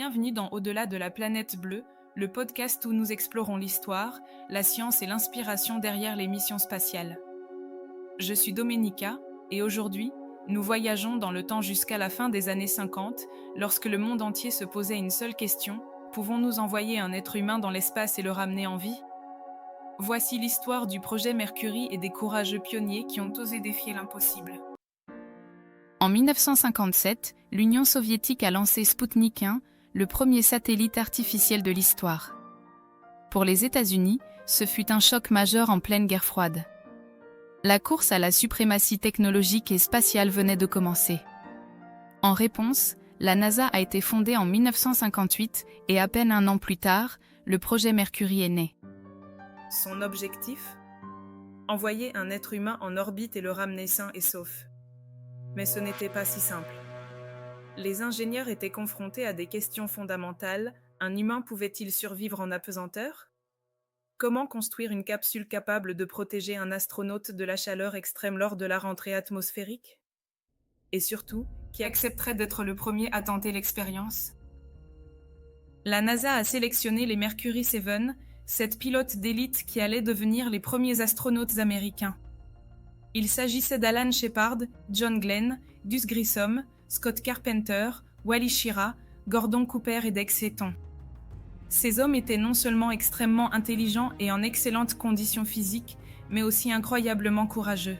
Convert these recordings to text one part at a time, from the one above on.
Bienvenue dans Au-delà de la planète bleue, le podcast où nous explorons l'histoire, la science et l'inspiration derrière les missions spatiales. Je suis Domenica, et aujourd'hui, nous voyageons dans le temps jusqu'à la fin des années 50, lorsque le monde entier se posait une seule question: pouvons-nous envoyer un être humain dans l'espace et le ramener en vie? Voici l'histoire du projet Mercury et des courageux pionniers qui ont osé défier l'impossible. En 1957, l'Union soviétique a lancé Spoutnik 1, le premier satellite artificiel de l'histoire. Pour les États-Unis, ce fut un choc majeur en pleine guerre froide. La course à la suprématie technologique et spatiale venait de commencer. En réponse, la NASA a été fondée en 1958 et à peine un an plus tard, le projet Mercury est né. Son objectif? Envoyer un être humain en orbite et le ramener sain et sauf. Mais ce n'était pas si simple. Les ingénieurs étaient confrontés à des questions fondamentales. Un humain pouvait-il survivre en apesanteur? Comment construire une capsule capable de protéger un astronaute de la chaleur extrême lors de la rentrée atmosphérique? Et surtout, qui accepterait d'être le premier à tenter l'expérience? La NASA a sélectionné les Mercury 7, 7 pilotes d'élite qui allaient devenir les premiers astronautes américains. Il s'agissait d'Alan Shepard, John Glenn, Gus Grissom, Scott Carpenter, Wally Schirra, Gordon Cooper et Deke Seaton. Ces hommes étaient non seulement extrêmement intelligents et en excellentes conditions physiques, mais aussi incroyablement courageux.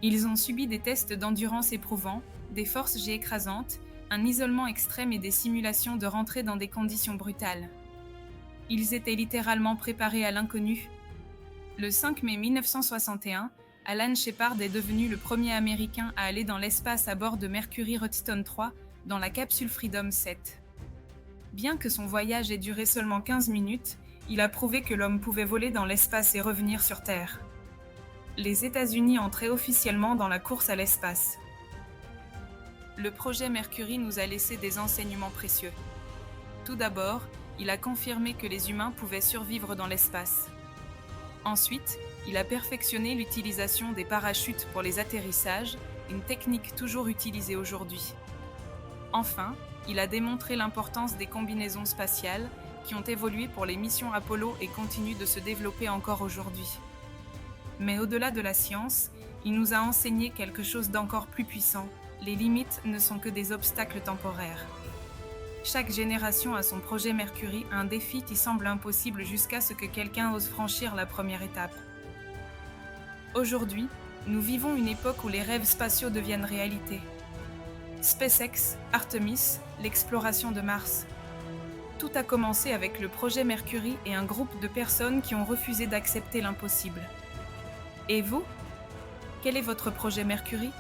Ils ont subi des tests d'endurance éprouvants, des forces G écrasantes, un isolement extrême et des simulations de rentrée dans des conditions brutales. Ils étaient littéralement préparés à l'inconnu. Le 5 mai 1961, Alan Shepard est devenu le premier Américain à aller dans l'espace à bord de Mercury Redstone 3 dans la capsule Freedom 7. Bien que son voyage ait duré seulement 15 minutes, il a prouvé que l'homme pouvait voler dans l'espace et revenir sur Terre. Les États-Unis entraient officiellement dans la course à l'espace. Le projet Mercury nous a laissé des enseignements précieux. Tout d'abord, il a confirmé que les humains pouvaient survivre dans l'espace. Ensuite, il a perfectionné l'utilisation des parachutes pour les atterrissages, une technique toujours utilisée aujourd'hui. Enfin, il a démontré l'importance des combinaisons spatiales qui ont évolué pour les missions Apollo et continuent de se développer encore aujourd'hui. Mais au-delà de la science, il nous a enseigné quelque chose d'encore plus puissant: les limites ne sont que des obstacles temporaires. Chaque génération a son projet Mercury, un défi qui semble impossible jusqu'à ce que quelqu'un ose franchir la première étape. Aujourd'hui, nous vivons une époque où les rêves spatiaux deviennent réalité. SpaceX, Artemis, l'exploration de Mars. Tout a commencé avec le projet Mercury et un groupe de personnes qui ont refusé d'accepter l'impossible. Et vous? Quel est votre projet Mercury?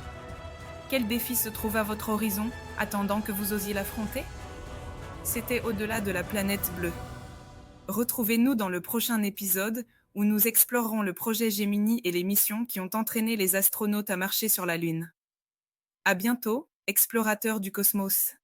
Quel défi se trouve à votre horizon, attendant que vous osiez l'affronter? C'était Au-delà de la planète bleue. Retrouvez-nous dans le prochain épisode où nous explorerons le projet Gemini et les missions qui ont entraîné les astronautes à marcher sur la Lune. À bientôt, explorateurs du cosmos.